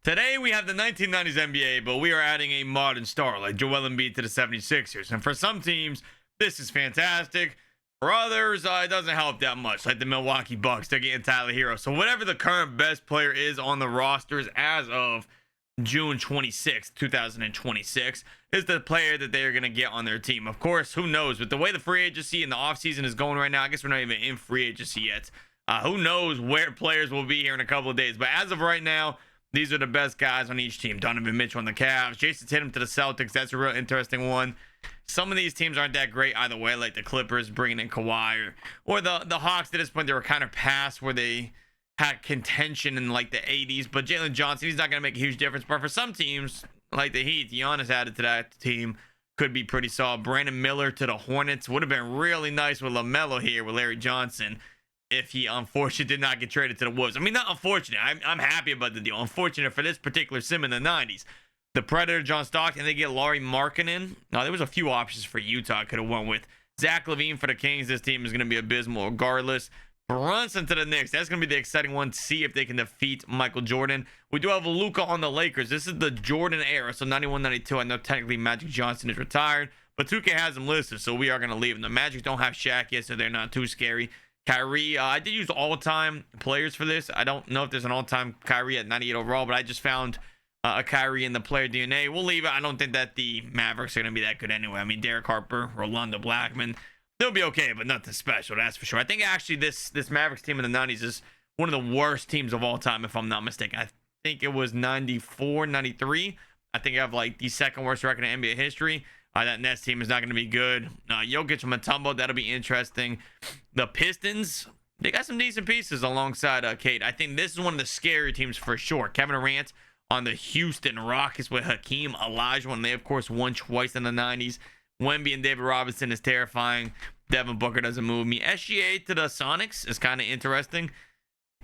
Today we have the 1990s NBA, but we are adding a modern star like Joel Embiid to the 76ers. And for some teams, this is fantastic. For others, it doesn't help that much, like the Milwaukee Bucks. They're getting Tyler Hero. So whatever the current best player is on the rosters as of June 26th, 2026, is the player that they are going to get on their team. Of course, who knows? With the way the free agency and the offseason is going right now, I guess we're not even in free agency yet. Who knows where players will be here in a couple of days. But as of right now, these are the best guys on each team. Donovan Mitchell on the Cavs. Jason Tatum to the Celtics. That's a real interesting one. Some of these teams aren't that great either way, like the Clippers bringing in Kawhi, or the Hawks at this point, they were kind of past where they had contention in like the 80s. But Jalen Johnson, he's not going to make a huge difference. But for some teams, like the Heat, Giannis added to that team could be pretty solid. Brandon Miller to the Hornets would have been really nice with LaMelo here with Larry Johnson, if he unfortunately did not get traded to the Wolves. I mean, not unfortunate. I'm happy about the deal. Unfortunate for this particular sim in the 90s. The Predator, John Stockton, they get Lauri Markkanen. Now, there was a few options for Utah. Could have went with Zach LaVine for the Kings. This team is going to be abysmal regardless. Brunson to the Knicks. That's going to be the exciting one to see if they can defeat Michael Jordan. We do have Luka on the Lakers. This is the Jordan era, so 91-92. I know technically Magic Johnson is retired, but 2K has him listed, so we are going to leave him. The Magic don't have Shaq yet, so they're not too scary. Kyrie, I did use all-time players for this. I don't know if there's an all-time Kyrie at 98 overall, but I just found a Kyrie in the player DNA. We'll leave it. I don't think that the Mavericks are going to be that good anyway. I mean, Derek Harper, Rolando Blackman, they'll be okay, but nothing special, that's for sure. I think actually this Mavericks team in the 90s is one of the worst teams of all time, if I'm not mistaken. I think it was 94, 93. I think I have like the second worst record in NBA history. That Nets team is not going to be good. Jokic and Mutombo, that'll be interesting. The Pistons, they got some decent pieces alongside Kate. I think this is one of the scary teams for sure. Kevin Durant on the Houston Rockets with Hakeem Olajuwon. They, of course, won twice in the 90s. Wemby and David Robinson is terrifying. Devin Booker doesn't move me. SGA to the Sonics is kind of interesting.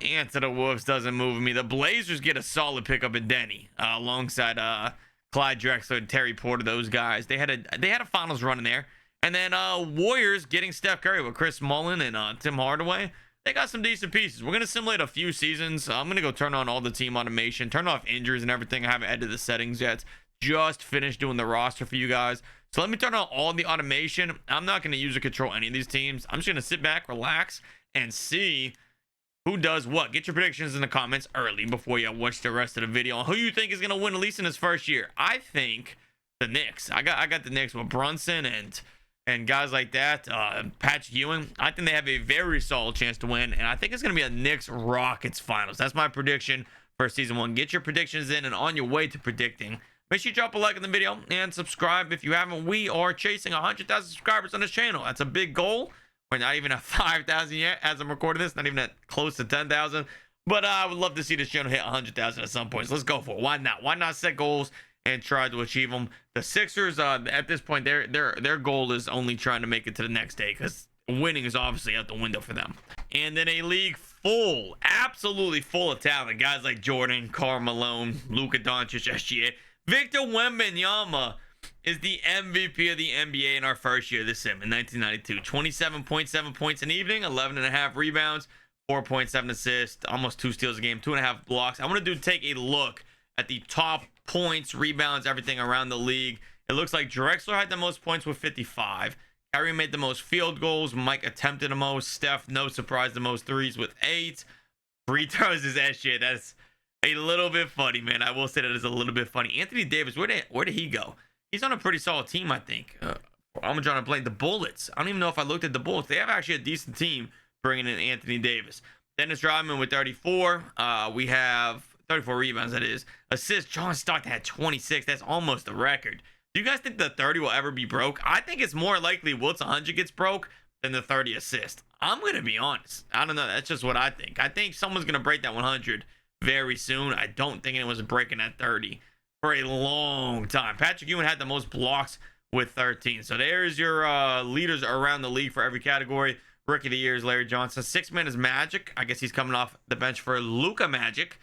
And to the Wolves doesn't move me. The Blazers get a solid pickup in Denny alongside Clyde Drexler and Terry Porter. Those guys, they had a finals run in there. And then Warriors getting Steph Curry with Chris Mullin and Tim Hardaway. They got some decent pieces. We're going to simulate a few seasons. I'm going to go turn on all the team automation, turn off injuries and everything. I haven't edited the settings yet. Just finished doing the roster for you guys. So let me turn on all the automation. I'm not going to use or control any of these teams. I'm just going to sit back, relax, and see who does what. Get your predictions in the comments early before you watch the rest of the video on who you think is going to win, at least in his first year. I think the Knicks. I got the Knicks with Brunson and guys like that. Patrick Ewing. I think they have a very solid chance to win, and I think it's going to be a Knicks Rockets finals. That's my prediction for season one. Get your predictions in, and on your way to predicting, make sure you drop a like on the video and subscribe if you haven't. We are chasing 100,000 subscribers on this channel. That's a big goal. We're not even at 5,000 yet as I'm recording this. Not even at close to 10,000. But I would love to see this channel hit 100,000 at some point. So let's go for it. Why not? Why not set goals and try to achieve them? The Sixers, at this point, their goal is only trying to make it to the next day, because winning is obviously out the window for them. And in a league full, absolutely full of talent, guys like Jordan, Karl Malone, Luka Doncic, SGA, Victor Wembanyama is the MVP of the NBA in our first year of the sim in 1992. 27.7 points an evening, 11.5 rebounds, 4.7 assists, almost 2 steals a game, 2.5 blocks. I want to take a look at the top points, rebounds, everything around the league. It looks like Drexler had the most points with 55. Kyrie made the most field goals. Mike attempted the most. Steph, no surprise, the most threes with 8. Free throws is SGA. That's a little bit funny, man. I will say that is a little bit funny. Anthony Davis, where did he go? He's on a pretty solid team, I think. I'm trying to blame the Bullets. I don't even know if I looked at the Bullets. They have actually a decent team bringing in Anthony Davis. Dennis Rodman with 34. We have 34 rebounds, that is. Assists, John Stockton had 26. That's almost the record. Do you guys think the 30 will ever be broke? I think it's more likely Wilt's 100 gets broke than the 30 assist. I'm going to be honest. I don't know. That's just what I think. I think someone's going to break that 100 very soon. I don't think anyone's breaking that 30 for a long time. Patrick Ewing had the most blocks with 13. So there's your leaders around the league for every category. Rookie of the year is Larry Johnson. 6 man is Magic. I guess he's coming off the bench for Luka Magic.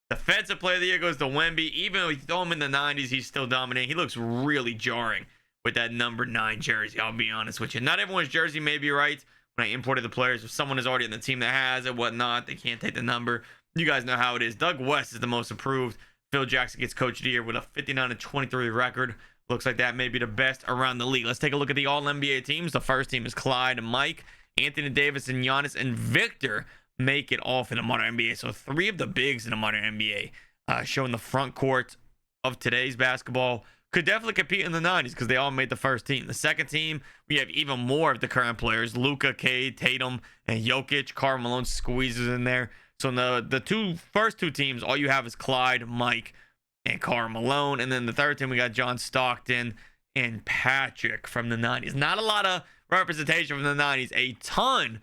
Defensive player of the year goes to Wemby. Even though you throw him in the 90s, he's still dominating. He looks really jarring with that number 9 jersey. I'll be honest with you. Not everyone's jersey may be right. When I imported the players, if someone is already in the team that has it, whatnot, they can't take the number. You guys know how it is. Doug West is the most approved Phil Jackson gets Coach of the Year with a 59-23 record. Looks like that may be the best around the league. Let's take a look at the All-NBA teams. The first team is Clyde and Mike, Anthony Davis and Giannis, and Victor make it off in the modern NBA. So 3 of the bigs in the modern NBA showing the front court of today's basketball. Could definitely compete in the 90s because they all made the first team. The second team, we have even more of the current players. Luka, Cade, Tatum, and Jokic. Karl Malone squeezes in there. So in the first two teams, all you have is Clyde, Mike, and Karl Malone. And then the third team, we got John Stockton and Patrick from the 90s. Not a lot of representation from the 90s. A ton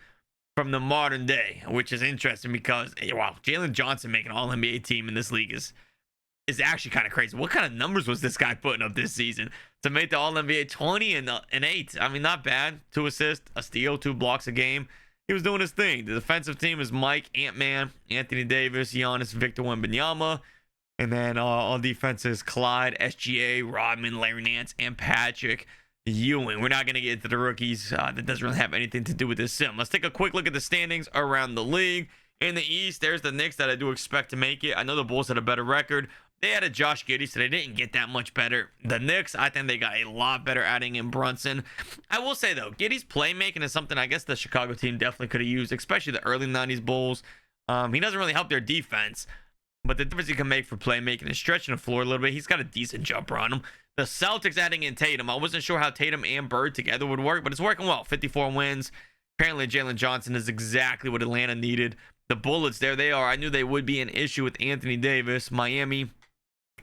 from the modern day, which is interesting because, wow, Jalen Johnson making an All-NBA team in this league is actually kind of crazy. What kind of numbers was this guy putting up this season to make the All-NBA? 20 and 8. I mean, not bad. 2 assists, a steal, 2 blocks a game. He was doing his thing. The defensive team is Mike, Ant-Man, Anthony Davis, Giannis, Victor Wembanyama. And then on defense is Clyde, SGA, Rodman, Larry Nance, and Patrick Ewing. We're not going to get into the rookies. That doesn't really have anything to do with this sim. Let's take a quick look at the standings around the league. In the East, there's the Knicks that I do expect to make it. I know the Bulls had a better record. They had a Josh Giddey, so they didn't get that much better. The Knicks, I think they got a lot better adding in Brunson. I will say, though, Giddey's playmaking is something I guess the Chicago team definitely could have used, especially the early 90s Bulls. He doesn't really help their defense, but the difference he can make for playmaking is stretching the floor a little bit. He's got a decent jumper on him. The Celtics adding in Tatum. I wasn't sure how Tatum and Bird together would work, but it's working well. 54 wins. Apparently, Jalen Johnson is exactly what Atlanta needed. The Bullets, there they are. I knew they would be an issue with Anthony Davis. Miami,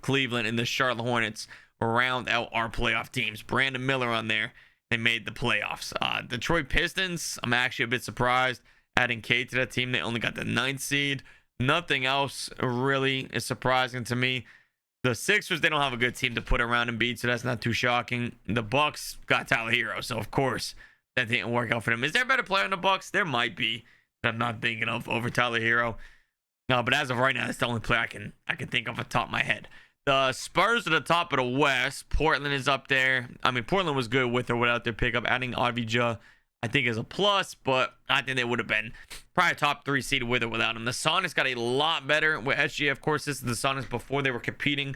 Cleveland, and the Charlotte Hornets round out our playoff teams. Brandon Miller on there. They made the playoffs. Detroit Pistons, I'm actually a bit surprised. Adding Cade to that team, they only got the 9th seed. Nothing else really is surprising to me. The Sixers, they don't have a good team to put around Embiid, so that's not too shocking. The Bucks got Tyler Hero, so of course that didn't work out for them. Is there a better player in the Bucks? There might be. I'm not thinking of over Tyler Hero. No, but as of right now, that's the only player I can think of off the top of my head. The Spurs are the top of the West. Portland is up there. I mean, Portland was good with or without their pickup. Adding Avdija, I think, is a plus, but I think they would have been probably top 3 seed with or without him. The Sonics got a lot better with SGA. Of course, this is the Sonics before they were competing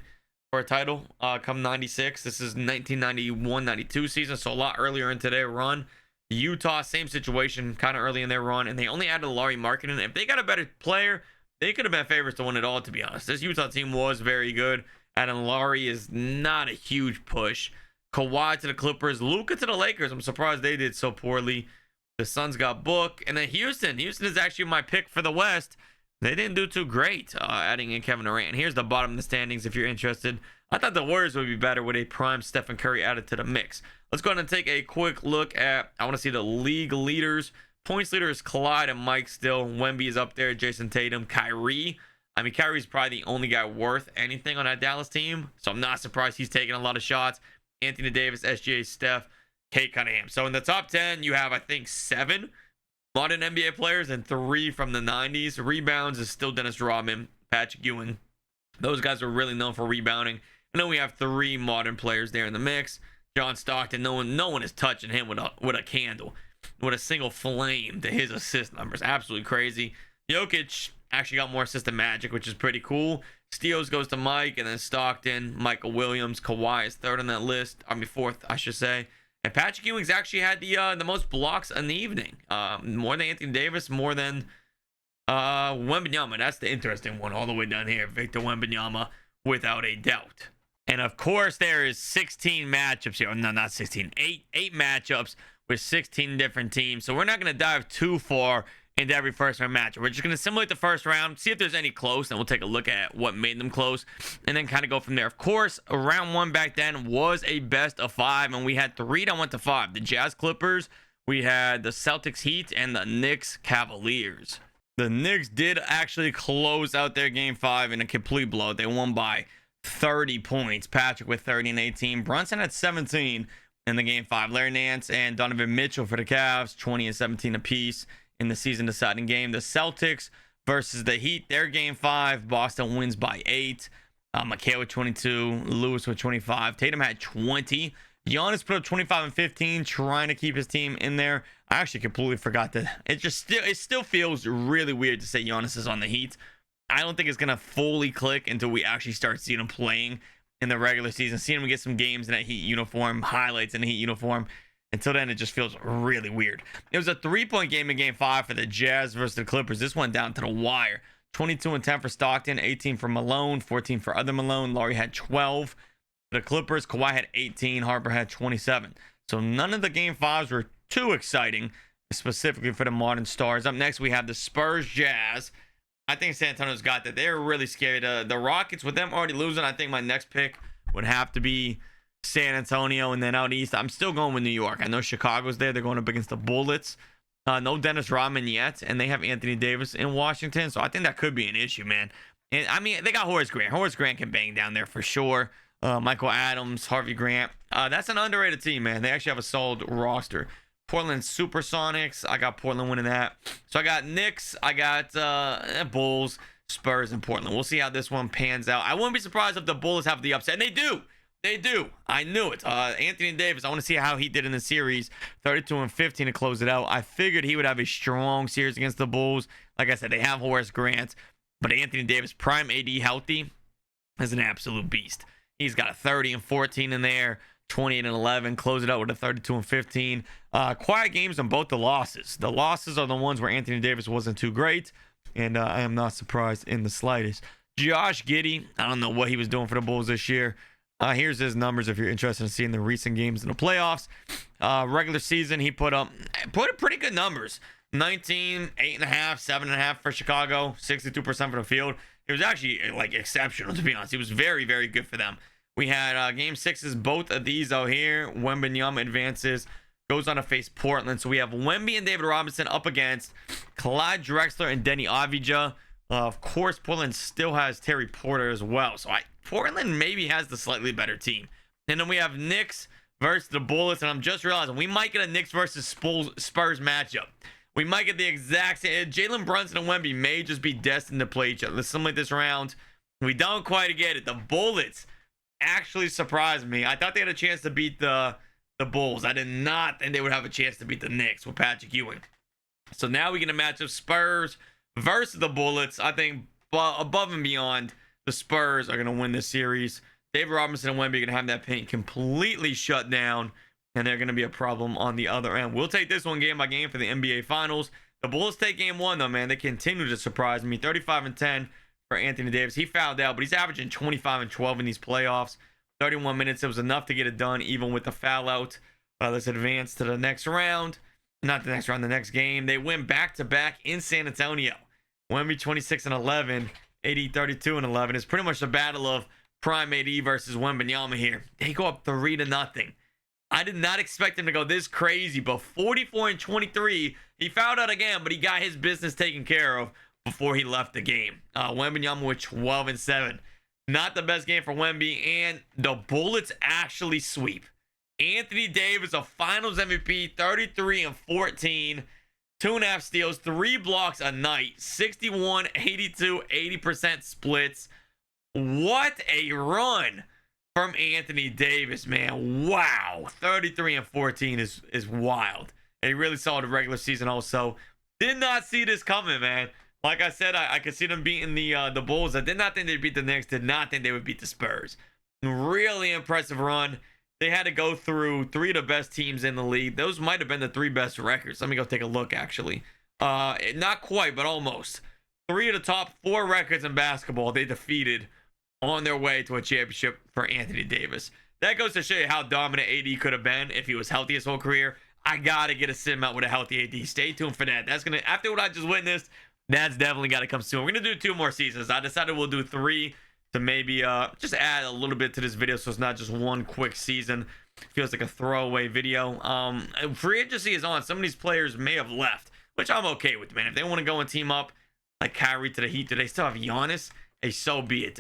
for a title come 96. This is 1991-92 season, so a lot earlier into their run. Utah, same situation, kind of early in their run, and they only added Lauri Markkanen. If they got a better player, they could have been favorites to win it all, to be honest. This Utah team was very good. Adding Lauri is not a huge push. Kawhi to the Clippers. Luka to the Lakers. I'm surprised they did so poorly. The Suns got Book. And then Houston. Houston is actually my pick for the West. They didn't do too great adding in Kevin Durant. Here's the bottom of the standings if you're interested. I thought the Warriors would be better with a prime Stephen Curry added to the mix. Let's go ahead and take a quick look at, I want to see the league leaders. Points leader is Clyde and Mike still. Wemby is up there. Jason Tatum. Kyrie. I mean, Kyrie's probably the only guy worth anything on that Dallas team. So I'm not surprised he's taking a lot of shots. Anthony Davis, SGA, Steph, Kate Cunningham. So in the top 10, you have, I think, 7 modern NBA players and 3 from the 90s. Rebounds is still Dennis Rodman, Patrick Ewing. Those guys are really known for rebounding. And then we have 3 modern players there in the mix. John Stockton, no one is touching him with a candle, with a single flame to his assist numbers. Absolutely crazy. Jokic actually got more assists than Magic, which is pretty cool. Steals goes to Mike, and then Stockton, Michael Williams, Kawhi is 3rd on that list. I mean 4th, I should say. And Patrick Ewing's actually had the most blocks in the evening. More than Anthony Davis, more than Wembanyama. That's the interesting one all the way down here. Victor Wembanyama, without a doubt. And of course, there is 16 matchups here. No, not 16. 8 matchups with 16 different teams. So we're not going to dive too far into every first round matchup. We're just going to simulate the first round, see if there's any close, and we'll take a look at what made them close, and then kind of go from there. Of course, round 1 back then was a best of 5, and we had 3 that went to 5. The Jazz Clippers, we had the Celtics Heat, and the Knicks Cavaliers. The Knicks did actually close out their game 5 in a complete blowout. They won by 30 points. Patrick with 30 and 18. Brunson had 17 in the game 5. Larry Nance and Donovan Mitchell for the Cavs, 20 and 17 apiece in the season deciding game. The Celtics versus the Heat, their game 5. Boston wins by 8. McHale with 22. Lewis with 25. Tatum had 20. Giannis put up 25 and 15, trying to keep his team in there. I actually completely forgot that. It still feels really weird to say Giannis is on the Heat. I don't think it's going to fully click until we actually start seeing him playing in the regular season, seeing him get some games in that Heat uniform, highlights in the Heat uniform. Until then, it just feels really weird. It was a 3-point game in Game 5 for the Jazz versus the Clippers. This went down to the wire. 22 and 10 for Stockton, 18 for Malone, 14 for other Malone. Laurie had 12. For the Clippers, Kawhi had 18. Harper had 27. So none of the Game 5s were too exciting, specifically for the Modern Stars. Up next, we have the Spurs Jazz. I think San Antonio's got that. They're really scary. The Rockets, with them already losing, I think my next pick would have to be San Antonio. And then out east, I'm still going with New York. I know Chicago's there. They're going up against the Bullets. No Dennis Rodman yet. And they have Anthony Davis in Washington. So I think that could be an issue, man. And I mean, they got Horace Grant. Horace Grant can bang down there for sure. Michael Adams, Harvey Grant. That's an underrated team, man. They actually have a solid roster. Portland Supersonics. I got Portland winning that. So I got Knicks. I got Bulls, Spurs, and Portland. We'll see how this one pans out. I wouldn't be surprised if the Bulls have the upset. And they do. They do. I knew it. Anthony Davis, I want to see how he did in the series. 32 and 15 to close it out. I figured he would have a strong series against the Bulls. Like I said, they have Horace Grant. But Anthony Davis, prime AD healthy, is an absolute beast. He's got a 30 and 14 in there. 28 and 11, close it out with a 32 and 15. Quiet games on both the losses. The losses are the ones where Anthony Davis wasn't too great, and I am not surprised in the slightest. Josh Giddey, I don't know what he was doing for the Bulls this year. Here's his numbers if you're interested in seeing the recent games in the playoffs. Regular season, he put pretty good numbers. 19, 8.5, 7.5 for Chicago, 62% for the field. It was actually like exceptional, to be honest. He was very, very good for them. We had Game 6s, both of these out here. Wembanyama advances, goes on to face Portland. So we have Wemby and David Robinson up against Clyde Drexler and Denny Avdija. Of course, Portland still has Terry Porter as well. So Portland maybe has the slightly better team. And then we have Knicks versus the Bullets. And I'm just realizing we might get a Knicks versus Spurs matchup. We might get the exact same. Jalen Brunson and Wemby may just be destined to play each other. Something like this round. We don't quite get it. The Bullets actually surprised me. I thought they had a chance to beat the Bulls. I did not think they would have a chance to beat the Knicks with Patrick Ewing. So now we get a matchup Spurs versus the Bullets. I think above and beyond, the Spurs are going to win this series. David Robinson and Wemby are going to have that paint completely shut down, and they're going to be a problem on the other end. We'll take this one game by game for the NBA Finals. The Bulls take game one, though, man. They continue to surprise me. 35 and 10 for Anthony Davis. He fouled out, but he's averaging 25 and 12 in these playoffs. 31 minutes. It was enough to get it done, even with the foul out. Let's advance to the next round. Not the next round, the next game. They win back-to-back in San Antonio. Wemby 26 and 11. AD 32 and 11. It's pretty much the battle of prime AD versus Wembanyama here. They go up 3-0. I did not expect him to go this crazy, but 44 and 23. He fouled out again, but he got his business taken care of before he left the game. Wembanyama with 12 and 7. Not the best game for Wemby, and the Bullets actually sweep. Anthony Davis, a Finals MVP, 33 and 14. 2.5 steals, 3 blocks a night, 61, 82, 80% splits. What a run from Anthony Davis, man. Wow. 33 and 14 is wild. And he really saw the regular season also. Did not see this coming, man. Like I said, I could see them beating the Bulls. I did not think they'd beat the Knicks. Did not think they would beat the Spurs. Really impressive run. They had to go through 3 of the best teams in the league. Those might have been the 3 best records. Let me go take a look, actually. Not quite, but almost. 3 of the top 4 records in basketball they defeated on their way to a championship for Anthony Davis. That goes to show you how dominant AD could have been if he was healthy his whole career. I got to get a sim out with a healthy AD. Stay tuned for that. That's going to, after what I just witnessed, that's definitely got to come soon. We're going to do 2 more seasons. I decided we'll do 3 to maybe just add a little bit to this video so it's not just one quick season. Feels like a throwaway video. Free agency is on. Some of these players may have left, which I'm okay with, man. If they want to go and team up like Kyrie to the Heat, do they still have Giannis? Hey, so be it.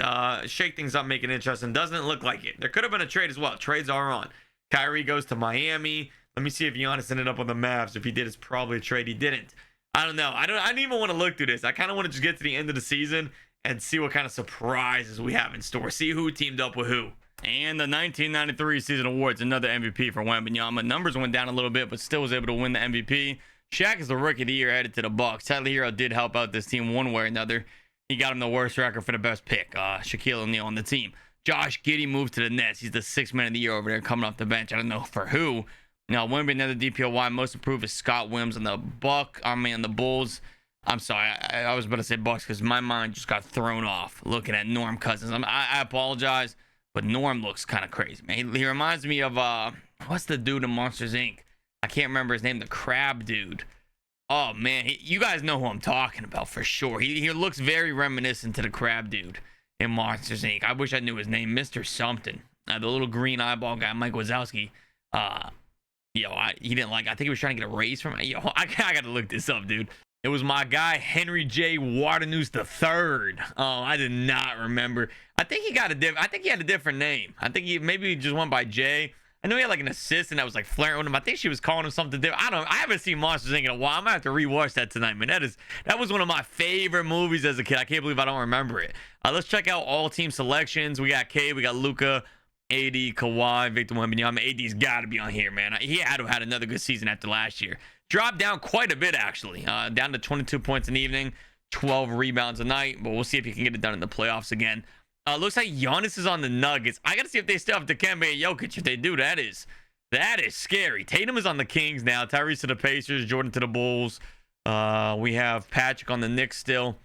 Shake things up, make it interesting. Doesn't look like it. There could have been a trade as well. Trades are on. Kyrie goes to Miami. Let me see if Giannis ended up on the Mavs. If he did, it's probably a trade. He didn't. I don't know. I didn't even want to look through this. I kind of want to just get to the end of the season and see what kind of surprises we have in store. See who teamed up with who. And the 1993 season awards, another MVP for Wembanyama. Numbers went down a little bit, but still was able to win the MVP. Shaq is the rookie of the year, headed to the Bucks. Tyler Hero did help out this team one way or another. He got him the worst record for the best pick. Shaquille O'Neal on the team. Josh Giddey moved to the Nets. He's the sixth man of the year over there coming off the bench. I don't know for who. Now, Wemby, another DPOY. Most improved is Scott Williams on the the Bulls. I'm sorry. I was about to say Bucks because my mind just got thrown off looking at Norm Cousins. I apologize, but Norm looks kind of crazy, man. He reminds me of, what's the dude in Monsters, Inc.? I can't remember his name. The crab dude. Oh, man. You guys know who I'm talking about for sure. He looks very reminiscent to the crab dude in Monsters, Inc. I wish I knew his name. Mr. Something. The little green eyeball guy, Mike Wazowski. He didn't like. I think he was trying to get a raise from. I gotta look this up, dude. It was my guy Henry J. Waternoose III. Oh, I did not remember. I think he had a different name. I think maybe he just went by J. I know he had like an assistant that was like flirting with him. I think she was calling him something different. I haven't seen Monsters Inc. in a while. I'm gonna have to rewatch that tonight, man. That was one of my favorite movies as a kid. I can't believe I don't remember it. Let's check out all team selections. We got K, we got Luka, AD, Kawhi, Victor Wembanyama. AD's got to be on here, man. He had to have had another good season after last year. Dropped down quite a bit, actually. Down to 22 points in the evening, 12 rebounds a night. But we'll see if he can get it done in the playoffs again. Looks like Giannis is on the Nuggets. I got to see if they still have Dikembe and Jokic. If they do, that is scary. Tatum is on the Kings now. Tyrese to the Pacers. Jordan to the Bulls. We have Patrick on the Knicks still.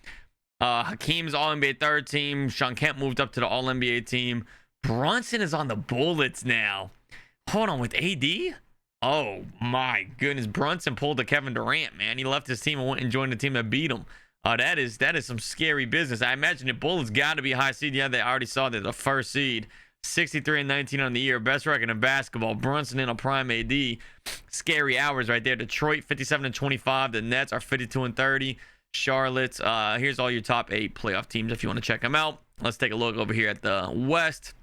Hakeem's All-NBA third team. Sean Kemp moved up to the All-NBA team. Brunson is on the Bullets now. Hold on, with AD? Oh my goodness. Brunson pulled a Kevin Durant, man. He left his team and went and joined the team that beat him. That is some scary business. I imagine the Bullets got to be high seed. Yeah, they already saw that the first seed. 63-19 on the year. Best record in basketball. Brunson in a prime AD. Scary hours right there. Detroit 57-25. The Nets are 52-30. Charlotte. Here's all your top 8 playoff teams if you want to check them out. Let's take a look over here at the West.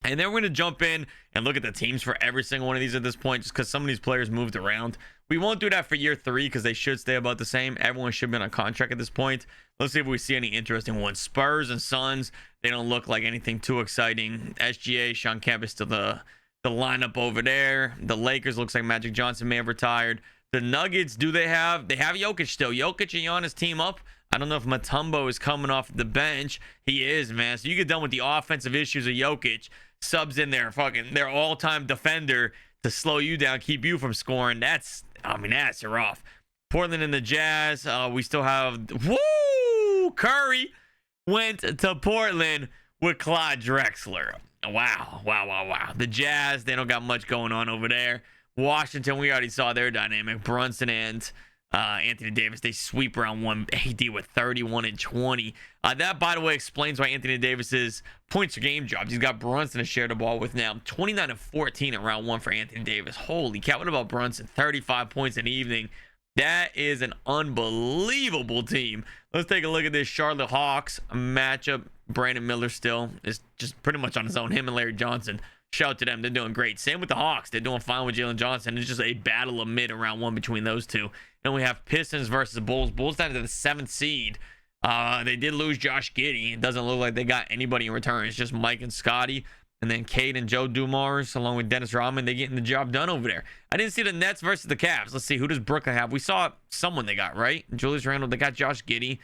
And then we're going to jump in and look at the teams for every single one of these at this point, just because some of these players moved around. We won't do that for year 3 because they should stay about the same. Everyone should be on a contract at this point. Let's see if we see any interesting ones. Spurs and Suns, they don't look like anything too exciting. SGA, Sean Kemp is still the lineup over there. The Lakers, looks like Magic Johnson may have retired. The Nuggets, they have Jokic still. Jokic and Giannis team up. I don't know if Mutombo is coming off the bench. He is, man. So you get done with the offensive issues of Jokic. Subs in there, their all-time defender to slow you down, keep you from scoring. That's rough. Portland and the Jazz. We still have Curry went to Portland with Clyde Drexler. Wow. The Jazz, they don't got much going on over there. Washington, we already saw their dynamic. Brunson and Anthony Davis, they sweep around one. AD with 31 and 20. That, by the way, explains why Anthony Davis's points per game dropped. He's got Brunson to share the ball with now. 29 and 14 in round 1 for Anthony Davis. Holy cow. What about Brunson? 35 points in the evening. That is an unbelievable team. Let's take a look at this Charlotte Hawks matchup. Brandon Miller still is just pretty much on his own. Him and Larry Johnson. Shout out to them. They're doing great. Same with the Hawks. They're doing fine with Jalen Johnson. It's just a battle of mid in round 1 between those two. Then we have Pistons versus Bulls. Bulls down to the 7th seed. They did lose Josh Giddey. It doesn't look like they got anybody in return. It's just Mike and Scotty. And then Cade and Joe Dumars, along with Dennis Rodman, they getting the job done over there. I didn't see the Nets versus the Cavs. Let's see. Who does Brooklyn have? We saw someone they got, right? Julius Randle. They got Josh Giddey.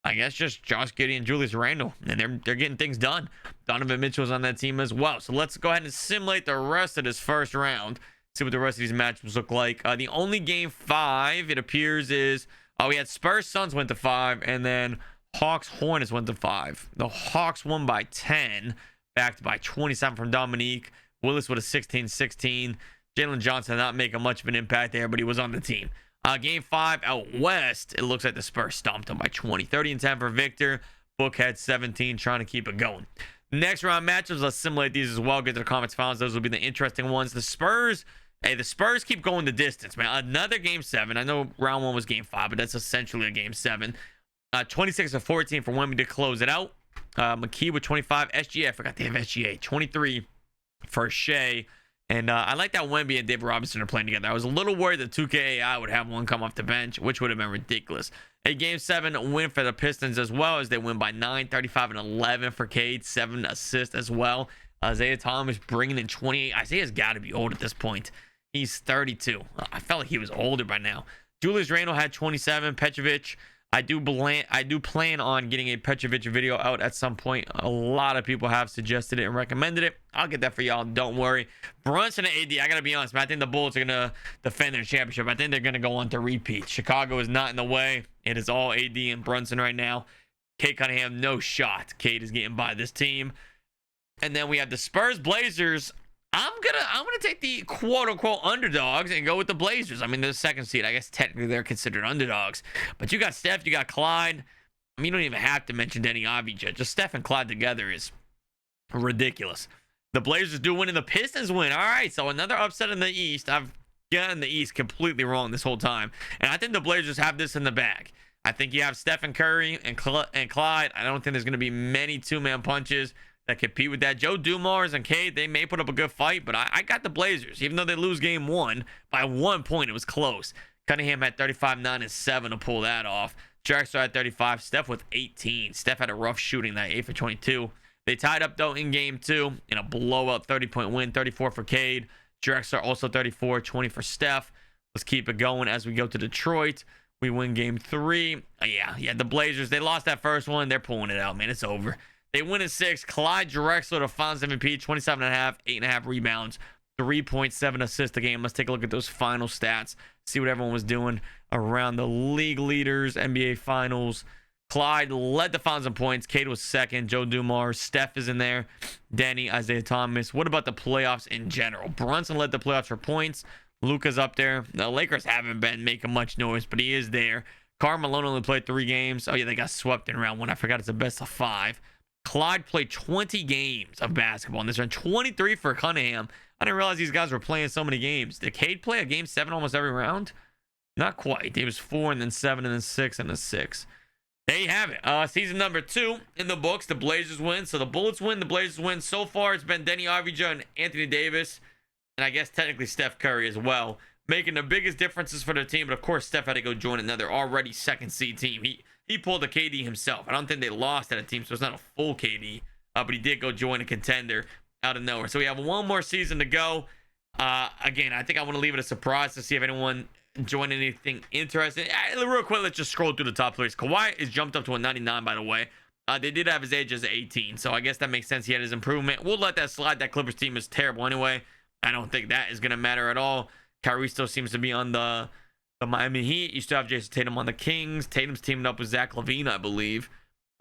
I guess just Josh Giddey and Julius Randle. And they're getting things done. Donovan Mitchell's on that team as well. So let's go ahead and simulate the rest of this first round. See what the rest of these matchups look like. The only game 5, it appears, is... we had Spurs Suns went to 5. And then Hawks Hornets went to 5. The Hawks won by 10. Backed by 27 from Dominique Willis with a 16-16. Jalen Johnson not making much of an impact there, but he was on the team. Game 5 out west, it looks like the Spurs stomped him by 20. 30 and 10 for Victor. Book had 17, trying to keep it going. Next round matchups, let's simulate these as well. Get to the conference finals. Those will be the interesting ones. The Spurs keep going the distance, man. Another game 7. I know round 1 was game 5, but that's essentially a game 7. 26-14 for Wemby to close it out. McKee with 25. SGA, I forgot they have SGA. 23 for Shea. And I like that Wemby and David Robinson are playing together. I was a little worried that 2K AI would have one come off the bench, which would have been ridiculous. A game 7 win for the Pistons as well, as they win by 9. 35 and 11 for Cade. 7 assists as well. Isaiah Thomas bringing in 28. Isaiah's got to be old at this point. He's 32. I felt like he was older by now. Julius Randle had 27. Petrovic I do plan on getting a Petrovic video out at some point. A lot of people have suggested it and recommended it. I'll get that for y'all. Don't worry. Brunson and AD, I got to be honest, man. I think the Bullets are going to defend their championship. I think they're going to go on to repeat. Chicago is not in the way. It is all AD and Brunson right now. Cade Cunningham, no shot. Cade is getting by this team. And then we have the Spurs Blazers. I'm gonna take the quote unquote underdogs and go with the Blazers. I mean, they're the second seed. I guess technically they're considered underdogs. But you got Steph, you got Clyde. I mean, you don't even have to mention Denny Avdija. Just Steph and Clyde together is ridiculous. The Blazers do win and the Pistons win. All right, so another upset in the East. I've gotten the East completely wrong this whole time. And I think the Blazers have this in the bag. I think you have Stephen Curry and Clyde. I don't think there's going to be many two-man punches that compete with that. Joe Dumars and Cade, they may put up a good fight, but I got the Blazers. Even though they lose game 1 by 1 point, it was close. Cunningham had 35, 9, and 7 to pull that off. Drexler had 35. Steph with 18. Steph had a rough shooting that 8 for 22. They tied up, though, in game 2 in a blowout 30-point win. 34 for Cade. Drexler also 34, 20 for Steph. Let's keep it going as we go to Detroit. We win game 3. Yeah, the Blazers, they lost that first one. They're pulling it out, man. It's over. They win in 6. Clyde Drexler, the Finals MVP, 27.5, 8.5 rebounds, 3.7 assists a game. Let's take a look at those final stats, see what everyone was doing around the league leaders, NBA Finals. Clyde led the Finals in points. Cade was second. Joe Dumars. Steph is in there. Danny, Isaiah Thomas. What about the playoffs in general? Brunson led the playoffs for points. Luka's up there. The Lakers haven't been making much noise, but he is there. Karl Malone only played 3 games. Oh, yeah, they got swept in round 1. I forgot it's a best of 5. Clyde played 20 games of basketball in this round. 23 for Cunningham. I didn't realize these guys were playing so many games. Did Cade play a game 7 almost every round? Not quite. He was 4 and then 7 and then 6 and then 6. There you have it. Season number 2 in the books. The Blazers win. So the Bullets win. The Blazers win. So far, it's been Denny Avdija and Anthony Davis. And I guess technically Steph Curry as well, making the biggest differences for their team. But of course, Steph had to go join another already second seed team. He pulled the KD himself. I don't think they lost at a team, so it's not a full KD. But he did go join a contender out of nowhere. So we have one more season to go. Again, I think I want to leave it a surprise to see if anyone joined anything interesting. Real quick, let's just scroll through the top players. Kawhi is jumped up to a 99, by the way. They did have his age as 18, so I guess that makes sense. He had his improvement. We'll let that slide. That Clippers team is terrible anyway. I don't think that is going to matter at all. Kyrie still seems to be on the Miami Heat. You still have Jason Tatum on the Kings. Tatum's teaming up with Zach LaVine, I believe.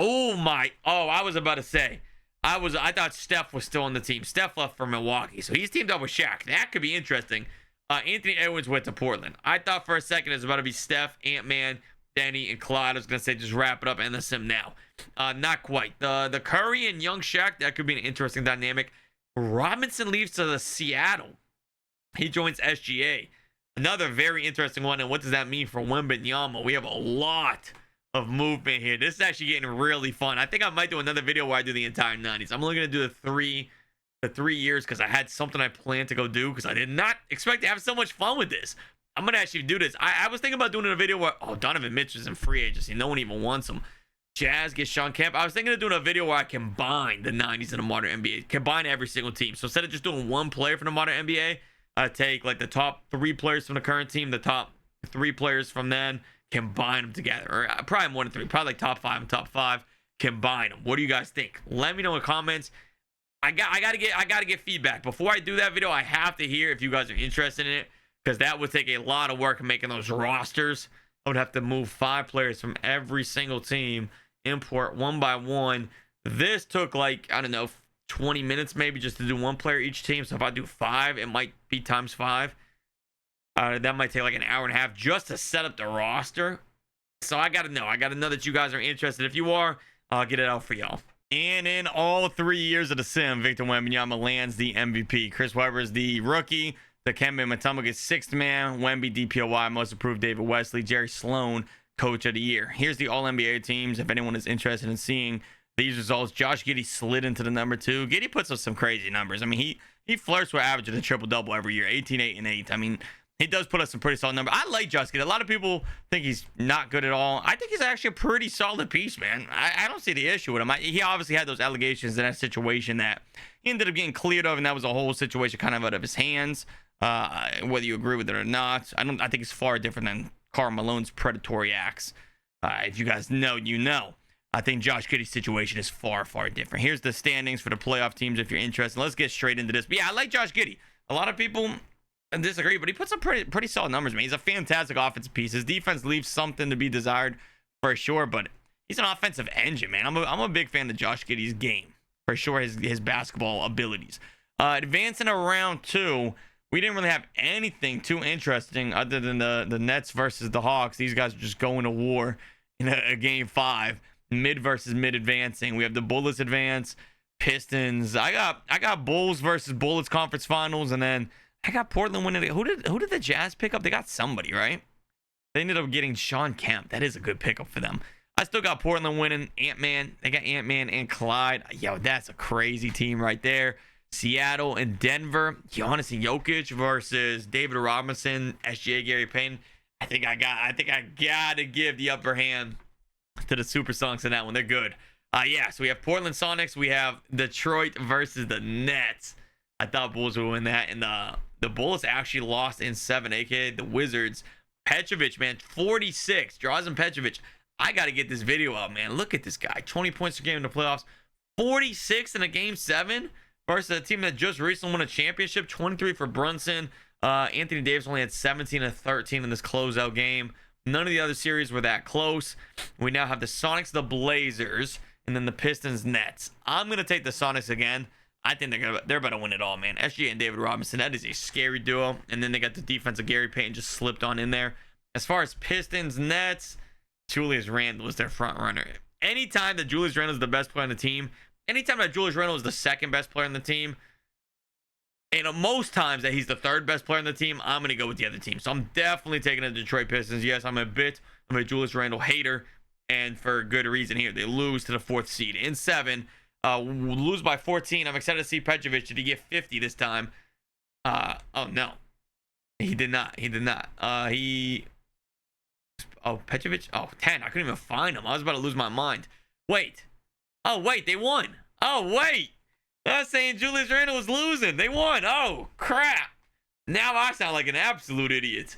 I was about to say. I thought Steph was still on the team. Steph left for Milwaukee, so he's teamed up with Shaq. That could be interesting. Anthony Edwards went to Portland. I thought for a second it was about to be Steph, Ant-Man, Danny, and Clyde. I was going to say just wrap it up and end the sim now. Not quite. The Curry and young Shaq, that could be an interesting dynamic. Robinson leaves to the Seattle. He joins SGA. Another very interesting one. And what does that mean for Wembanyama? We have a lot of movement here. This is actually getting really fun. I think I might do another video where I do the entire 90s. I'm only going to do the 3 years because I had something I planned to go do because I did not expect to have so much fun with this. I'm going to actually do this. I was thinking about doing a video where, Donovan Mitchell is in free agency. No one even wants him. Jazz gets Sean Kemp. I was thinking of doing a video where I combine the 90s and the modern NBA. Combine every single team. So instead of just doing one player from the modern NBA, I take like the top 3 players from the current team, the top 3 players from then, combine them together. Or probably more than 3. Probably like top 5 and top 5. Combine them. What do you guys think? Let me know in the comments. I gotta get feedback. Before I do that video, I have to hear if you guys are interested in it. Because that would take a lot of work making those rosters. I would have to move 5 players from every single team, import one by one. This took like, I don't know, 20 minutes maybe just to do 1 player each team. So if I do 5, it might be times 5. That might take like an hour and a half just to set up the roster. So I gotta know. I gotta know that you guys are interested. If you are, I'll get it out for y'all. And in all 3 years of the sim, Victor Wembanyama lands the MVP. Chris Webber is the rookie. Dikembe Mutombo gets 6th man. Wemby, DPOY, most improved David Wesley. Jerry Sloan, coach of the year. Here's the All-NBA teams. If anyone is interested in seeing these results, Josh Giddey slid into the number 2. Giddey puts up some crazy numbers. I mean, he flirts with averaging a triple-double every year. 18, 8, and 8. I mean, he does put up some pretty solid numbers. I like Josh Giddey. A lot of people think he's not good at all. I think he's actually a pretty solid piece, man. I don't see the issue with him. He obviously had those allegations in that situation that he ended up getting cleared of, and that was a whole situation kind of out of his hands. Whether you agree with it or not, I think it's far different than Karl Malone's predatory acts. If you guys know, you know. I think Josh Giddey's situation is far, far different. Here's the standings for the playoff teams if you're interested. Let's get straight into this. But yeah, I like Josh Giddey. A lot of people disagree, but he puts up pretty solid numbers, man. He's a fantastic offensive piece. His defense leaves something to be desired for sure, but he's an offensive engine, man. I'm a big fan of Josh Giddey's game for sure. His basketball abilities. Advancing to round 2, we didn't really have anything too interesting other than the Nets versus the Hawks. These guys are just going to war in a game 5. Mid versus mid advancing. We have the Bullets advance, Pistons. I got Bulls versus Bullets conference finals, and then I got Portland winning. Who did the Jazz pick up? They got somebody, right? They ended up getting Sean Kemp. That is a good pickup for them. I still got Portland winning. Ant-Man. They got Ant-Man and Clyde. Yo, that's a crazy team right there. Seattle and Denver. Giannis and Jokic versus David Robinson, SGA, Gary Payton. I think I gotta give the upper hand to the Supersonics in that one. They're good. Yeah, so we have Portland Sonics. We have Detroit versus the Nets. I thought Bulls would win that. And the Bulls actually lost in 7, aka the Wizards. Petrovic, man, 46. Drazen Petrovic. I got to get this video out, man. Look at this guy. 20 points per game in the playoffs. 46 in a game 7 versus a team that just recently won a championship. 23 for Brunson. Anthony Davis only had 17 and 13 in this closeout game. None of the other series were that close. We now have the Sonics, the Blazers, and then the Pistons, Nets. I'm going to take the Sonics again. I think they're about to win it all, man. SGA and David Robinson, that is a scary duo. And then they got the defense of Gary Payton just slipped on in there. As far as Pistons, Nets, Julius Randle is their front runner. Anytime that Julius Randle is the best player on the team, anytime that Julius Randle is the second best player on the team, and most times that he's the third best player on the team, I'm going to go with the other team. So I'm definitely taking the Detroit Pistons. Yes, I'm a bit of a Julius Randle hater, and for good reason here. They lose to the 4th seed in 7. Lose by 14. I'm excited to see Petrovic. Did he get 50 this time? Oh, no. He did not. Petrovic? Oh, 10. I couldn't even find him. I was about to lose my mind. Wait. Oh, wait. They won. Oh, wait. I was saying Julius Randle was losing. They won. Oh, crap. Now I sound like an absolute idiot.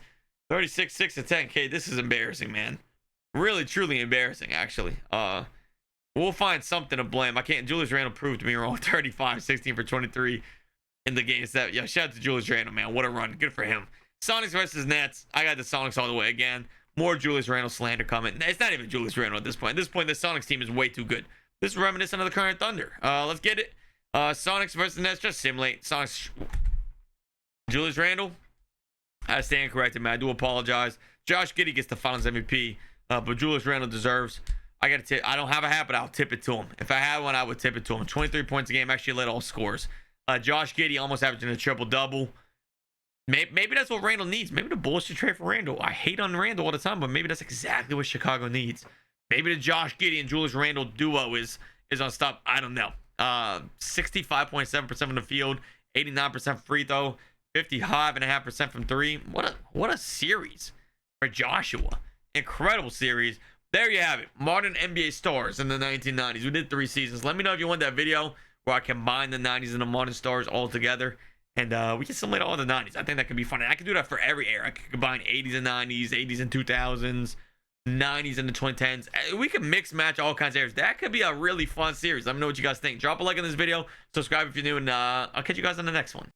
36, 6 to 10. Okay, this is embarrassing, man. Really, truly embarrassing, actually. We'll find something to blame. Julius Randle proved me wrong. 35, 16 for 23 in the game 7. Yeah, shout out to Julius Randle, man. What a run. Good for him. Sonics versus Nets. I got the Sonics all the way again. More Julius Randle slander coming. It's not even Julius Randle at this point. At this point, the Sonics team is way too good. This is reminiscent of the current Thunder. Let's get it. Sonics versus Nets. Just simulate. Sonics. Julius Randle. I stand corrected, man. I do apologize. Josh Giddey gets the Finals MVP, but Julius Randle deserves. I got to tip. I don't have a hat, but I'll tip it to him. If I had one, I would tip it to him. 23 points a game. Actually led all scores. Josh Giddey almost averaging a triple-double. Maybe that's what Randle needs. Maybe the Bulls should trade for Randle. I hate on Randle all the time, but maybe that's exactly what Chicago needs. Maybe the Josh Giddey and Julius Randle duo is unstoppable. I don't know. 65.7% from the field, 89% free throw, 55.5% from 3. What a series for Joshua. Incredible series. There you have it. Modern NBA stars in the 1990s. We did 3 seasons. Let me know if you want that video where I combine the 90s and the modern stars all together. And we can simulate all the 90s. I think that could be fun. And I can do that for every era. I could combine 80s and 90s, 80s and 2000s, 90s and the 2010s. We can mix match all kinds of eras. That could be a really fun series. Let me know what you guys think. Drop a like on this video. Subscribe if you're new. And I'll catch you guys on the next one.